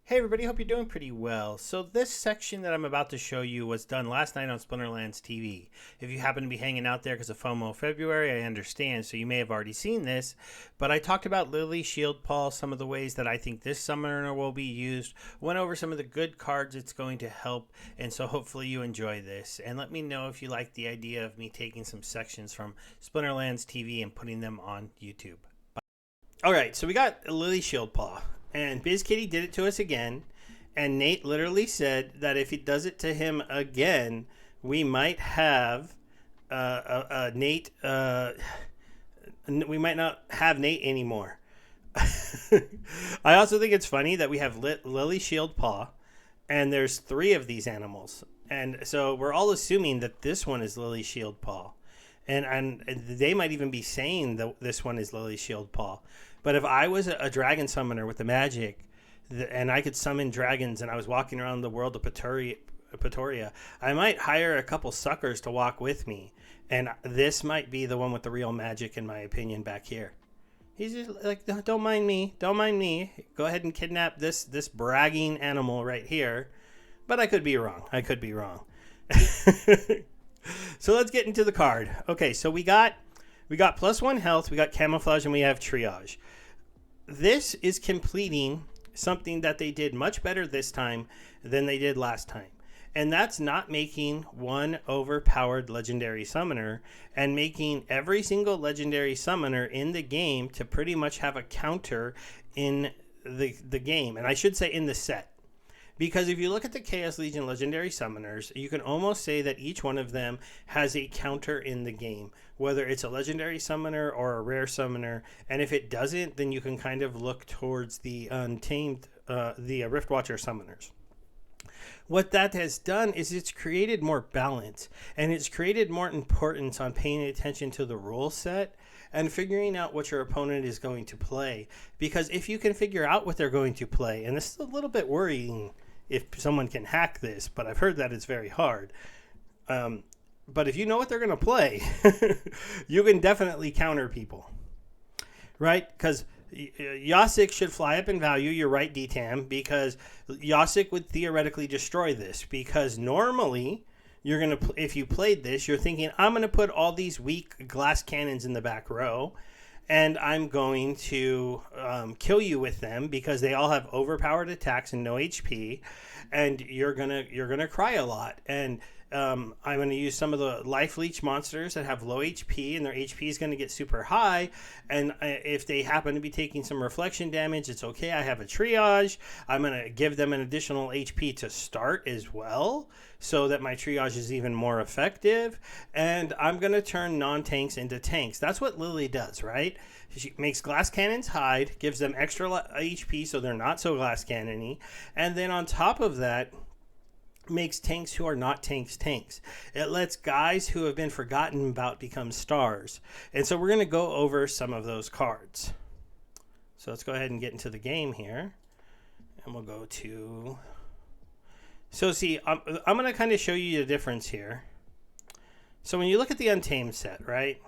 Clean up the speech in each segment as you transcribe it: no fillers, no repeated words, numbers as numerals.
Hey everybody, hope you're doing pretty well. So this section that I'm about to show you was done last night on Splinterlands TV. If you happen to be hanging out there because of FOMO February, I understand, so you may have already seen this, but I talked about Lily Shieldpaw, some of the ways that I think this summoner will be used, went over some of the good cards it's going to help, and so hopefully you enjoy this. And let me know if you like the idea of me taking some sections from Splinterlands TV and putting them on YouTube. Alright, so we got Lily Shieldpaw. And Biz Kitty did it to us again. And Nate literally said that if he does it to him again, we might have Nate. We might not have Nate anymore. I also think it's funny that we have Lily Shieldpaw, and there's 3 of these animals. And so we're all assuming that this one is Lily Shieldpaw. And they might even be saying that this one is Lily Shieldpaw. But if I was a dragon summoner with the magic, and I could summon dragons, and I was walking around the world of Pretoria, I might hire a couple suckers to walk with me. And this might be the one with the real magic, in my opinion, back here. He's just like, don't mind me. Don't mind me. Go ahead and kidnap this bragging animal right here. But I could be wrong. So let's get into the card. Okay, so we got +1 health, we got camouflage, and we have triage. This is completing something that they did much better this time than they did last time. And that's not making one overpowered legendary summoner and making every single legendary summoner in the game to pretty much have a counter in the game. And I should say in the set. Because if you look at the Chaos Legion legendary summoners, you can almost say that each one of them has a counter in the game, whether it's a legendary summoner or a rare summoner. And if it doesn't, then you can kind of look towards the Untamed, the Riftwatcher summoners. What that has done is it's created more balance, and it's created more importance on paying attention to the rule set and figuring out what your opponent is going to play. Because if you can figure out what they're going to play, and this is a little bit worrying if someone can hack this, but I've heard that it's very hard. But if you know what they're going to play, you can definitely counter people, right? Because Yasic should fly up in value. You're right, DTAM, because Yasic would theoretically destroy this. Because normally, you're gonna, if you played this, you're thinking, I'm going to put all these weak glass cannons in the back row, and I'm going to kill you with them because they all have overpowered attacks and no HP, and you're gonna cry a lot. And I'm going to use some of the life leech monsters that have low HP, and their HP is going to get super high. And if they happen to be taking some reflection damage, it's okay. I have a triage. I'm going to give them an additional HP to start as well, so that my triage is even more effective. And I'm going to turn non-tanks into tanks. That's what Lily does, right? She makes glass cannons hide, gives them extra HP so they're not so glass cannony. And then on top of that, makes tanks who are not tanks. It lets guys who have been forgotten about become stars. And so we're going to go over some of those cards. So let's go ahead and get into the game here. And we'll go to... So see, I'm going to kind of show you the difference here. So when you look at the Untamed set, right?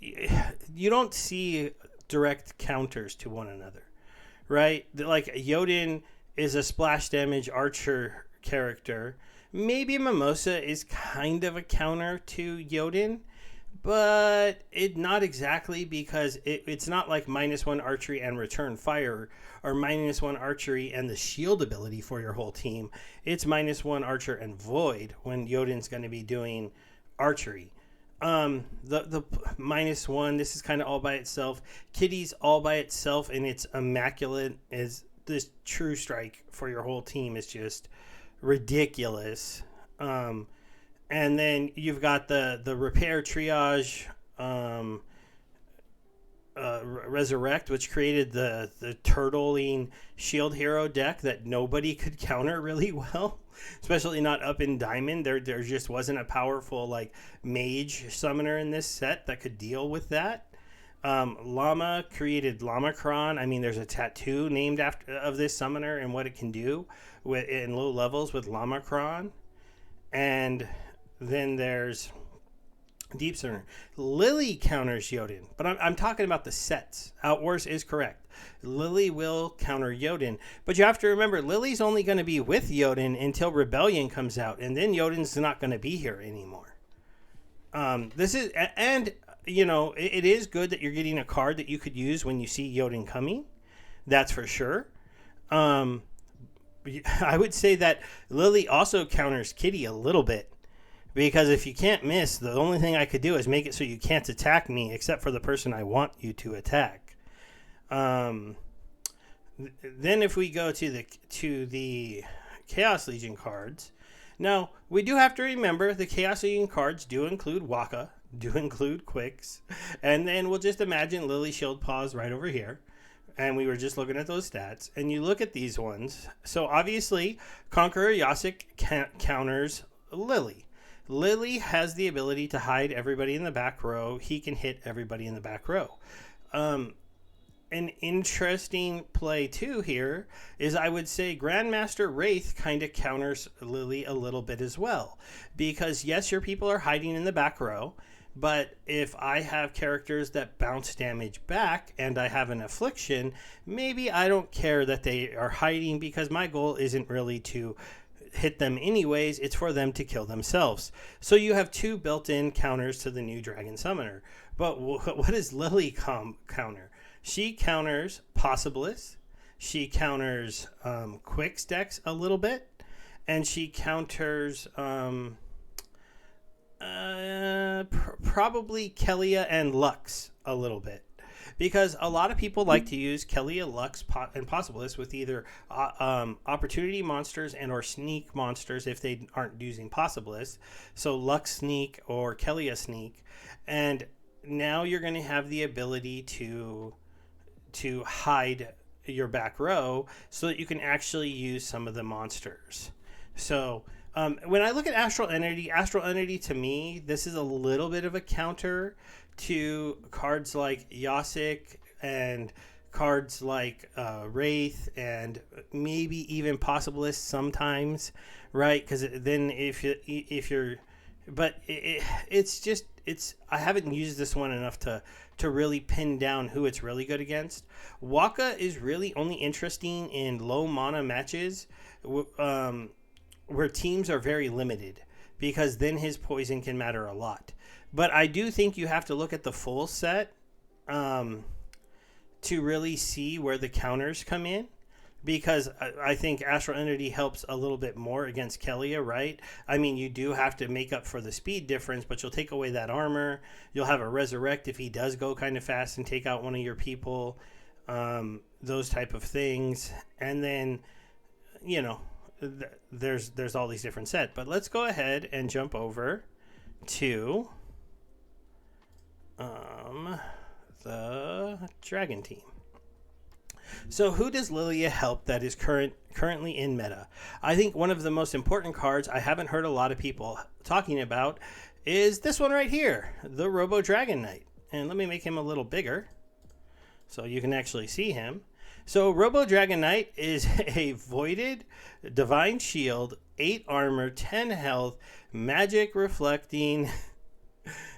You don't see direct counters to one another, right? Like Jotun is a splash damage archer character. Maybe Mimosa is kind of a counter to Jotun, but not exactly, because it's not like -1 archery and return fire, or -1 archery and the shield ability for your whole team. It's -1 archer and void when Jotun's going to be doing archery. The -1, this is kind of all by itself. Kitty's all by itself, and it's immaculate. Is this true strike for your whole team is just ridiculous. And then you've got the repair triage, resurrect, which created the turtling shield hero deck that nobody could counter really well, especially not up in diamond. There just wasn't a powerful like mage summoner in this set that could deal with that. Llama created Llama-Cron. I mean, there's a tattoo named of this summoner and what it can do in low levels with Llama-Cron. And then there's Deep Surrender. Lily counters Jotun, but I'm talking about the sets. Outwars is correct. Lily will counter Jotun, but you have to remember Lily's only going to be with Jotun until Rebellion comes out, and then Jotun's not going to be here anymore. This is, and you know, it is good that you're getting a card that you could use when you see Jotun coming. That's for sure. I would say that Lily also counters Kitty a little bit. Because if you can't miss, the only thing I could do is make it so you can't attack me except for the person I want you to attack. Then if we go to the Chaos Legion cards, now we do have to remember the Chaos Legion cards do include Waka, do include Quicks, and then we'll just imagine Lily Shieldpaw right over here. And we were just looking at those stats, and you look at these ones. So obviously, Conqueror Yasik counters Lily. Lily has the ability to hide everybody in the back row. He can hit everybody in the back row. An interesting play, too, here is I would say Grandmaster Wraith kind of counters Lily a little bit as well. Because, yes, your people are hiding in the back row, but if I have characters that bounce damage back and I have an affliction, maybe I don't care that they are hiding because my goal isn't really to hit them anyways, it's for them to kill themselves. So you have two built-in counters to the new Dragon Summoner. But what does Lily counter? She counters Possibilists, she counters Quick Stacks a little bit, and she counters probably Kelia and Lux a little bit. Because a lot of people like to use Kelia, Lux, and Possibilist with either opportunity monsters and or sneak monsters if they aren't using Possibilist. So Lux Sneak or Kelia Sneak. And now you're going to have the ability to hide your back row so that you can actually use some of the monsters. So when I look at Astral Entity to me, this is a little bit of a counter to cards like Yasik and cards like Wraith and maybe even Possibilist sometimes, right? Because then if you're, but it's I haven't used this one enough to really pin down who it's really good against. Waka is really only interesting in low mana matches where teams are very limited, because then his poison can matter a lot. But I do think you have to look at the full set to really see where the counters come in, because I think Astral Entity helps a little bit more against Kelia, right? I mean, you do have to make up for the speed difference, but you'll take away that armor. You'll have a Resurrect if he does go kind of fast and take out one of your people, those type of things. And then, you know, there's all these different sets. But let's go ahead and jump over to the Dragon team. So who does Lilia help that is currently in meta? I think one of the most important cards I haven't heard a lot of people talking about is this one right here, the Robo Dragon Knight. And let me make him a little bigger so you can actually see him. So Robo Dragon Knight is a voided divine shield, 8 armor, 10 health, magic reflecting,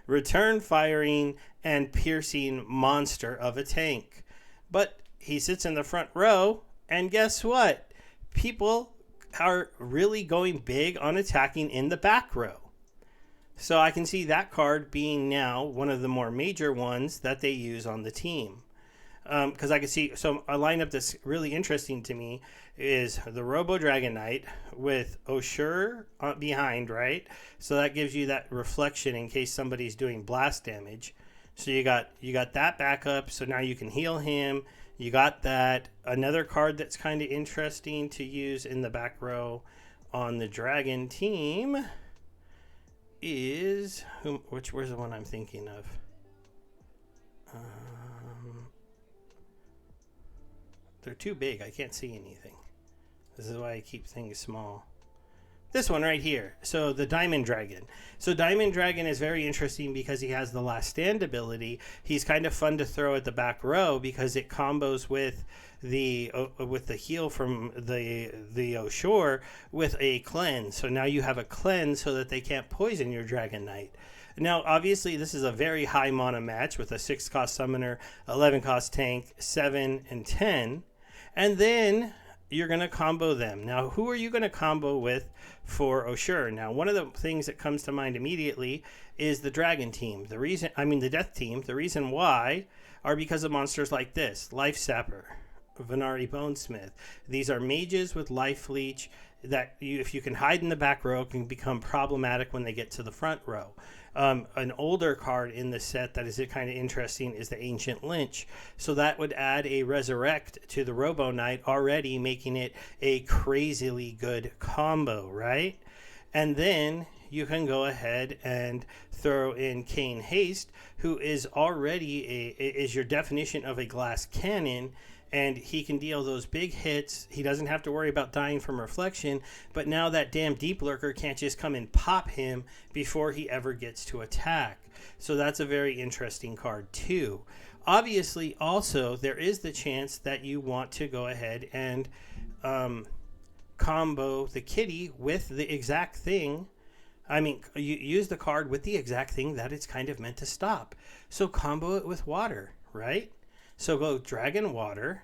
return firing, and piercing monster of a tank. But he sits in the front row, and guess what? People are really going big on attacking in the back row. So I can see that card being now one of the more major ones that they use on the team. Because I can see, so a lineup that's really interesting to me is the Robo Dragon Knight with Oshur behind, right? So that gives you that reflection in case somebody's doing blast damage. So you got that backup, so now you can heal him. You got that. Another card that's kind of interesting to use in the back row on the Dragon team is where's the one I'm thinking of? They're too big. I can't see anything. This is why I keep things small. This one right here. So the Diamond Dragon. So Diamond Dragon is very interesting because he has the Last Stand ability. He's kind of fun to throw at the back row because it combos with the heal from the Oshur with a cleanse. So now you have a cleanse so that they can't poison your Dragon Knight. Now, obviously, this is a very high mana match with a 6-cost summoner, 11-cost tank, 7, and 10. And then you're going to combo them. Now, who are you going to combo with for Oshur? Now, one of the things that comes to mind immediately is the Dragon team. The Death team. The reason why are because of monsters like this. Life Sapper, Venari Bonesmith. These are mages with Life Leech that if you can hide in the back row, can become problematic when they get to the front row. An older card in the set that is kind of interesting is the Ancient Lynch. So that would add a Resurrect to the Robo Knight, already making it a crazily good combo, right? And then you can go ahead and throw in Kane Haste, who is already is your definition of a glass cannon, and he can deal those big hits. He doesn't have to worry about dying from reflection, but now that damn Deep Lurker can't just come and pop him before he ever gets to attack. So that's a very interesting card too. Obviously, also, there is the chance that you want to go ahead and combo the kitty with the exact thing. You use the card with the exact thing that it's kind of meant to stop. So combo it with water, right? So go Dragon Water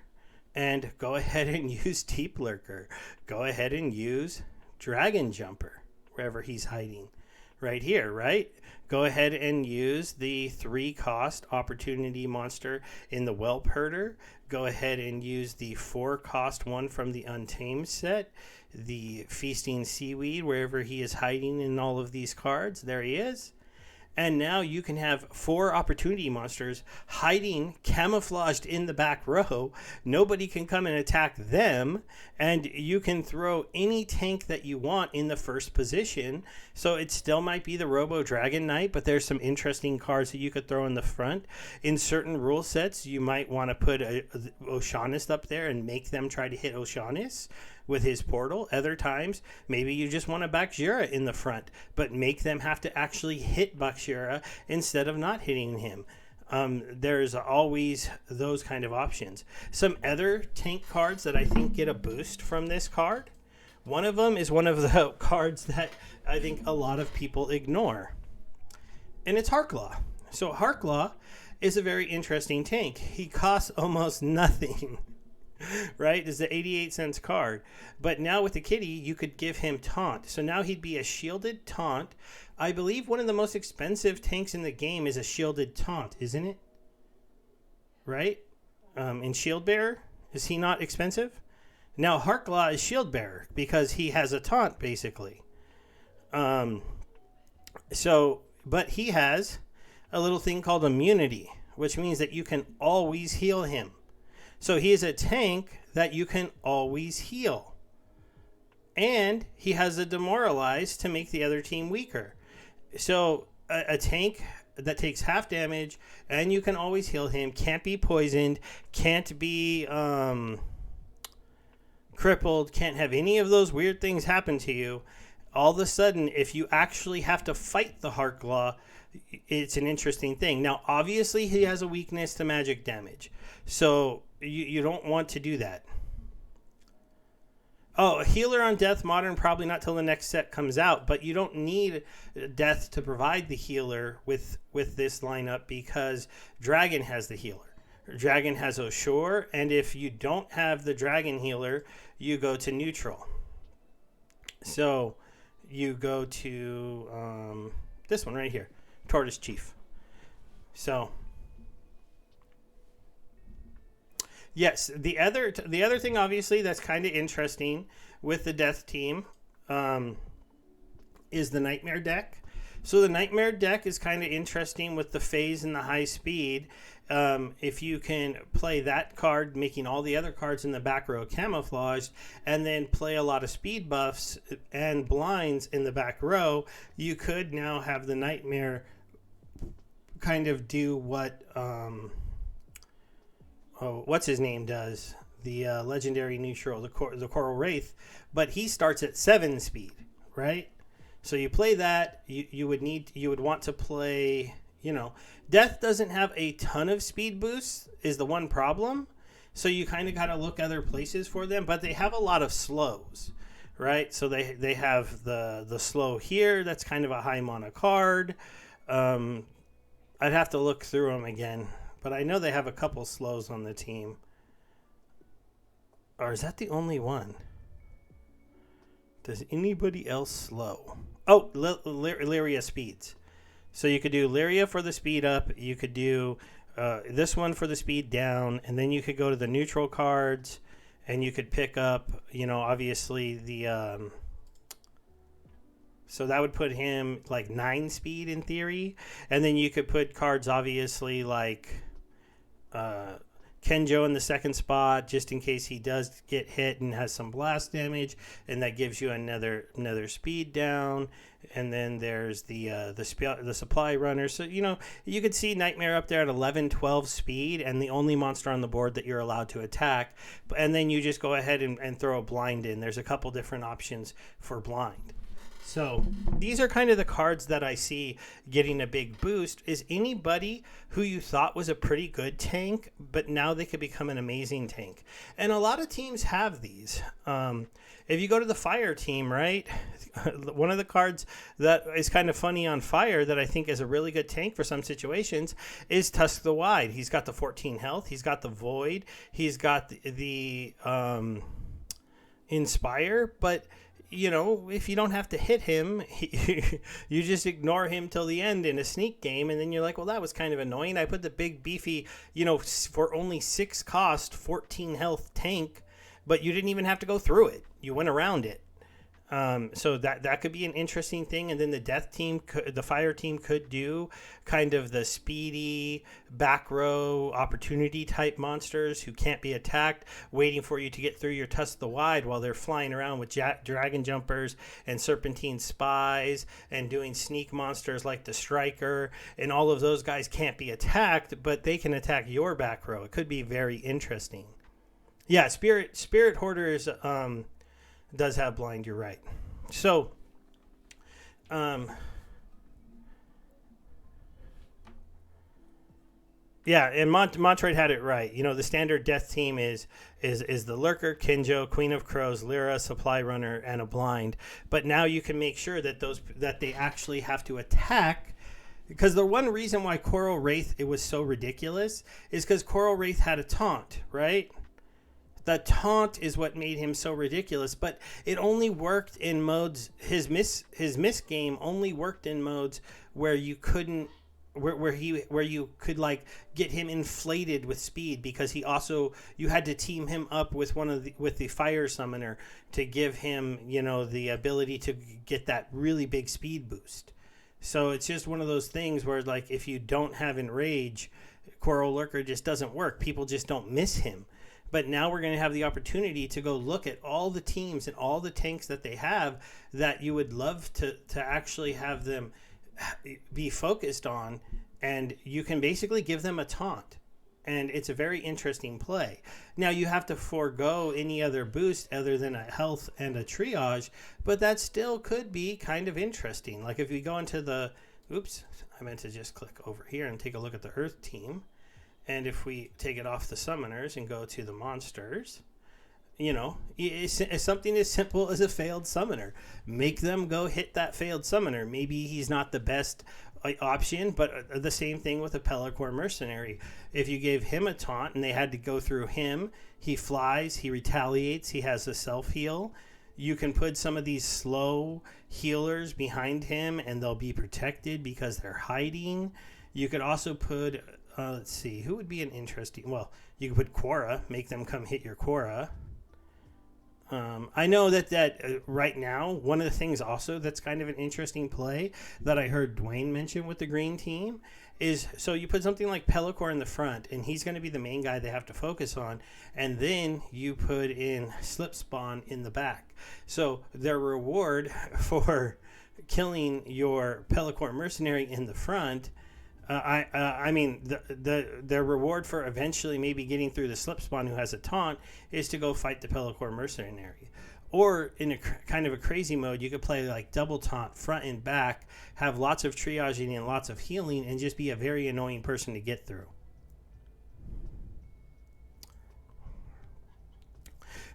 and go ahead and use Deep Lurker. Go ahead and use Dragon Jumper wherever he's hiding. Right here, right? Go ahead and use the 3-cost opportunity monster in the Whelp Herder. Go ahead and use the 4-cost one from the Untamed set. The Feasting Seaweed, wherever he is hiding in all of these cards. There he is. And now you can have 4 opportunity monsters hiding, camouflaged in the back row. Nobody can come and attack them. And you can throw any tank that you want in the first position. So it still might be the Robo Dragon Knight, but there's some interesting cards that you could throw in the front. In certain rule sets, you might want to put Oceanus up there and make them try to hit Oceanus with his portal. Other times, maybe you just want a Bakjira in the front, but make them have to actually hit Bakjira instead of not hitting him. There's always those kind of options. Some other tank cards that I think get a boost from this card. One of them is one of the cards that I think a lot of people ignore, and it's Harklaw. So Harklaw is a very interesting tank. He costs almost nothing. Right? It's the 88 cents card. But now with the kitty, you could give him Taunt. So now he'd be a shielded Taunt. I believe one of the most expensive tanks in the game is a shielded Taunt, isn't it? Right? In Shield Bearer? Is he not expensive? Now Harklaw is Shield Bearer because he has a Taunt, basically. But he has a little thing called Immunity, which means that you can always heal him. So he is a tank that you can always heal. And he has a Demoralize to make the other team weaker. So a tank that takes half damage and you can always heal him, can't be poisoned, can't be crippled, can't have any of those weird things happen to you. All of a sudden, if you actually have to fight the Harklaw, it's an interesting thing. Now, obviously, he has a weakness to magic damage. So you don't want to do that. Oh, a healer on Death Modern, probably not till the next set comes out, but you don't need Death to provide the healer with this lineup because Dragon has the healer. Dragon has Oshur, and if you don't have the Dragon healer, you go to neutral. So you go to this one right here, Tortoise Chief. So yes, the other thing, obviously, that's kind of interesting with the Death team is the Nightmare deck. So the Nightmare deck is kind of interesting with the phase and the high speed. If you can play that card, making all the other cards in the back row camouflaged, and then play a lot of speed buffs and blinds in the back row, you could now have the Nightmare kind of do what... what's his name does, the legendary neutral, the Coral Wraith, but he starts at 7 speed, right? So you play that, you would want to play, Death doesn't have a ton of speed boosts is the one problem. So you kind of got to look other places for them, but they have a lot of slows, right? So they have the slow here. That's kind of a high mana card. Um, I'd have to look through them again, but I know they have a couple slows on the team. Or is that the only one? Does anybody else slow? Oh, Lyria speeds. So you could do Lyria for the speed up. You could do this one for the speed down, and then you could go to the neutral cards, and you could pick up, obviously the. So that would put him like 9 speed in theory, and then you could put cards obviously like Kenjo in the second spot, just in case he does get hit and has some blast damage, and that gives you another speed down. And then there's the supply runner. So you could see Nightmare up there at 11, 12 speed, and the only monster on the board that you're allowed to attack. And then you just go ahead and throw a blind in. There's a couple different options for blind. So these are kind of the cards that I see getting a big boost. Is anybody who you thought was a pretty good tank, but now they could become an amazing tank? And a lot of teams have these. If you go to the fire team, right, one of the cards that is kind of funny on fire that I think is a really good tank for some situations is Tusk the Wide. He's got the 14 health. He's got the Void. He's got the Inspire, but if you don't have to hit him, you just ignore him till the end in a sneak game, and then you're like, well, that was kind of annoying. I put the big, beefy, for only 6 cost, 14 health tank, but you didn't even have to go through it. You went around it. So that could be an interesting thing. And then the fire team could do kind of the speedy back row opportunity type monsters who can't be attacked, waiting for you to get through your Tusk the Wide while they're flying around with dragon jumpers and serpentine spies and doing sneak monsters like the striker. And all of those guys can't be attacked, but they can attack your back row. It could be very interesting. Yeah, Spirit Hoarders does have blind, you're right. So yeah, and Montroid had it right. The standard death team is the Lurker, Kenjo, Queen of Crows, Lyra, Supply Runner, and a blind. But now you can make sure that they actually have to attack, because the one reason why Coral Wraith it was so ridiculous is because Coral Wraith had a taunt, right? The taunt is what made him so ridiculous, but it only worked in modes. His miss game only worked in modes where you couldn't, where you could like get him inflated with speed, because you had to team him up with with the fire summoner to give him the ability to get that really big speed boost. So it's just one of those things where like if you don't have Enrage, Coral Lurker just doesn't work. People just don't miss him. But now we're going to have the opportunity to go look at all the teams and all the tanks that they have that you would love to actually have them be focused on. And you can basically give them a taunt. And it's a very interesting play. Now, you have to forego any other boost other than a health and a triage. But that still could be kind of interesting. Like if we go into the... Oops, I meant to just click over here and take a look at the Earth team. And if we take it off the summoners and go to the monsters, it's something as simple as a failed summoner. Make them go hit that failed summoner. Maybe he's not the best option, but the same thing with a Pelacor Mercenary. If you gave him a taunt and they had to go through him, he flies, he retaliates, he has a self-heal. You can put some of these slow healers behind him and they'll be protected because they're hiding. You could also put... let's see, who would be an interesting... Well, you could put Quora, make them come hit your Quora. I know that right now, one of the things also that's kind of an interesting play that I heard Dwayne mention with the green team is, so you put something like Pelacor in the front, and he's going to be the main guy they have to focus on, and then you put in Slip Spawn in the back. So their reward for killing your Pelacor Mercenary in the front... I mean, the reward for eventually maybe getting through the Slip Spawn who has a taunt is to go fight the Pelacor Mercenary. Or in a kind of a crazy mode, you could play like double taunt, front and back, have lots of triaging and lots of healing, and just be a very annoying person to get through.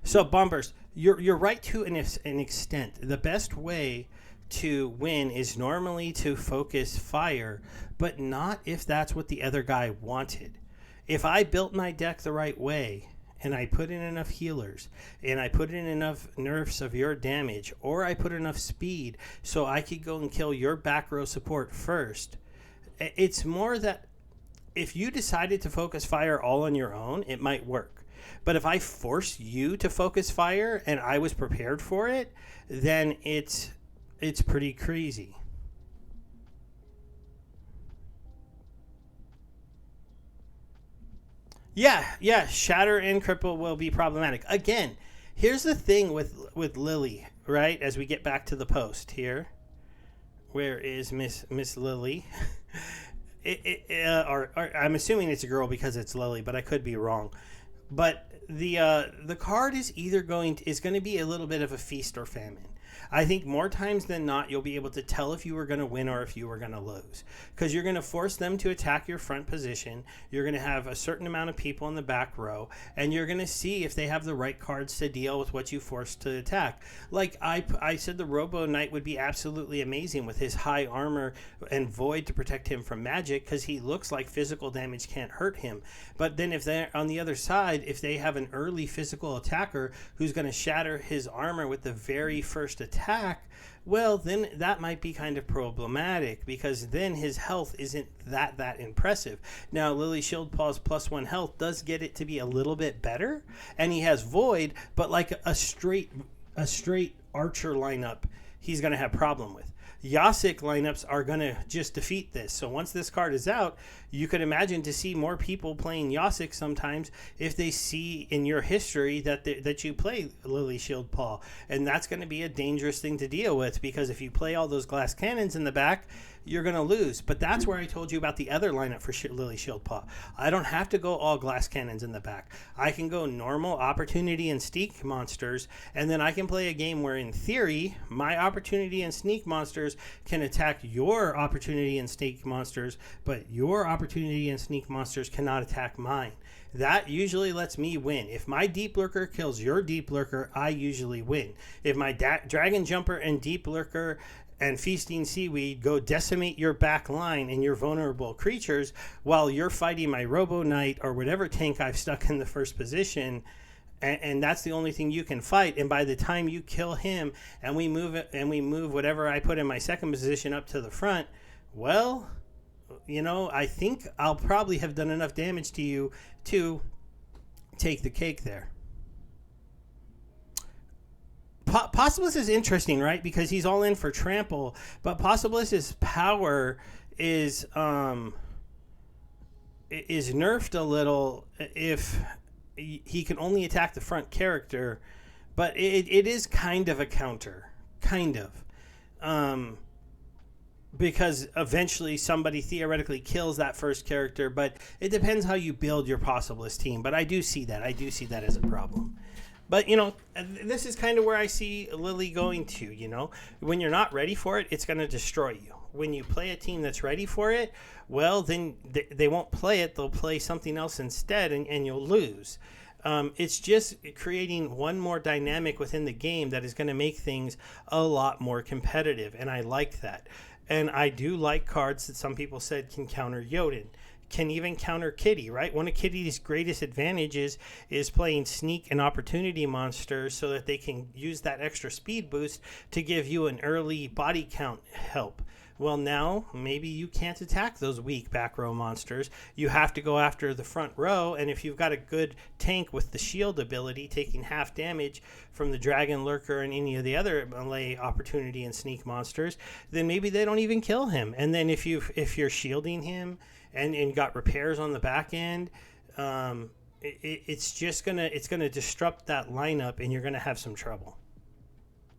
So, Bombers, you're right to an extent. The best way to win is normally to focus fire, but not if that's what the other guy wanted. If I built my deck the right way and I put in enough healers and I put in enough nerfs of your damage, or I put enough speed so I could go and kill your back row support first, it's more that if you decided to focus fire all on your own, it might work. But if I force you to focus fire and I was prepared for it, then it's pretty crazy. Yeah, shatter and cripple will be problematic. Again, here's the thing with Lily, right? As we get back to the post here, where is Miss Lily? Or I'm assuming it's a girl because it's Lily, but I could be wrong. But the card is going to be a little bit of a feast or famine. I think more times than not, you'll be able to tell if you were going to win or if you were going to lose, because you're going to force them to attack your front position. You're going to have a certain amount of people in the back row, and you're going to see if they have the right cards to deal with what you forced to attack. Like I said, the Robo Knight would be absolutely amazing with his high armor and void to protect him from magic, because he looks like physical damage can't hurt him. But then if they're on the other side, if they have an early physical attacker who's going to shatter his armor with the very first attack, well, then that might be kind of problematic, because then his health isn't that impressive. Now, Lily Shieldpaw's +1 health does get it to be a little bit better, and he has void, but like a straight archer lineup, he's going to have problem with. Yasic lineups are going to just defeat this. So once this card is out, you could imagine to see more people playing Yasic sometimes if they see in your history that you play Lily Shieldpaw. And that's going to be a dangerous thing to deal with, because if you play all those glass cannons in the back, you're going to lose. But that's where I told you about the other lineup for Lily Shieldpaw. I don't have to go all glass cannons in the back. I can go normal opportunity and sneak monsters, and then I can play a game where, in theory, my opportunity and sneak monsters can attack your opportunity and sneak monsters, but your opportunity and sneak monsters cannot attack mine. That usually lets me win. If my Deep Lurker kills your Deep Lurker, I usually win. If my Dragon Jumper and Deep Lurker and Feasting Seaweed go decimate your back line and your vulnerable creatures while you're fighting my Robo Knight or whatever tank I've stuck in the first position, and that's the only thing you can fight, and by the time you kill him and we move whatever I put in my second position up to the front, well, I think I'll probably have done enough damage to you to take the cake there. Possibus is interesting, right? Because he's all in for trample, but Possibus's power is nerfed a little if he can only attack the front character, but it is kind of a counter, because eventually somebody theoretically kills that first character, but it depends how you build your Possibus team. But I do see that as a problem. But, this is kind of where I see Lily going to, When you're not ready for it, it's going to destroy you. When you play a team that's ready for it, well, then they won't play it. They'll play something else instead, and you'll lose. It's just creating one more dynamic within the game that is going to make things a lot more competitive, and I like that. And I do like cards that some people said can counter Jotun. Can even counter Kitty, right? One of Kitty's greatest advantages is playing sneak and opportunity monsters so that they can use that extra speed boost to give you an early body count help. Well, now maybe you can't attack those weak back row monsters. You have to go after the front row, and if you've got a good tank with the shield ability taking half damage from the Dragon Lurker and any of the other melee opportunity and sneak monsters, then maybe they don't even kill him. And then if you're shielding him and got repairs on the back end, it's gonna disrupt that lineup, and you're gonna have some trouble.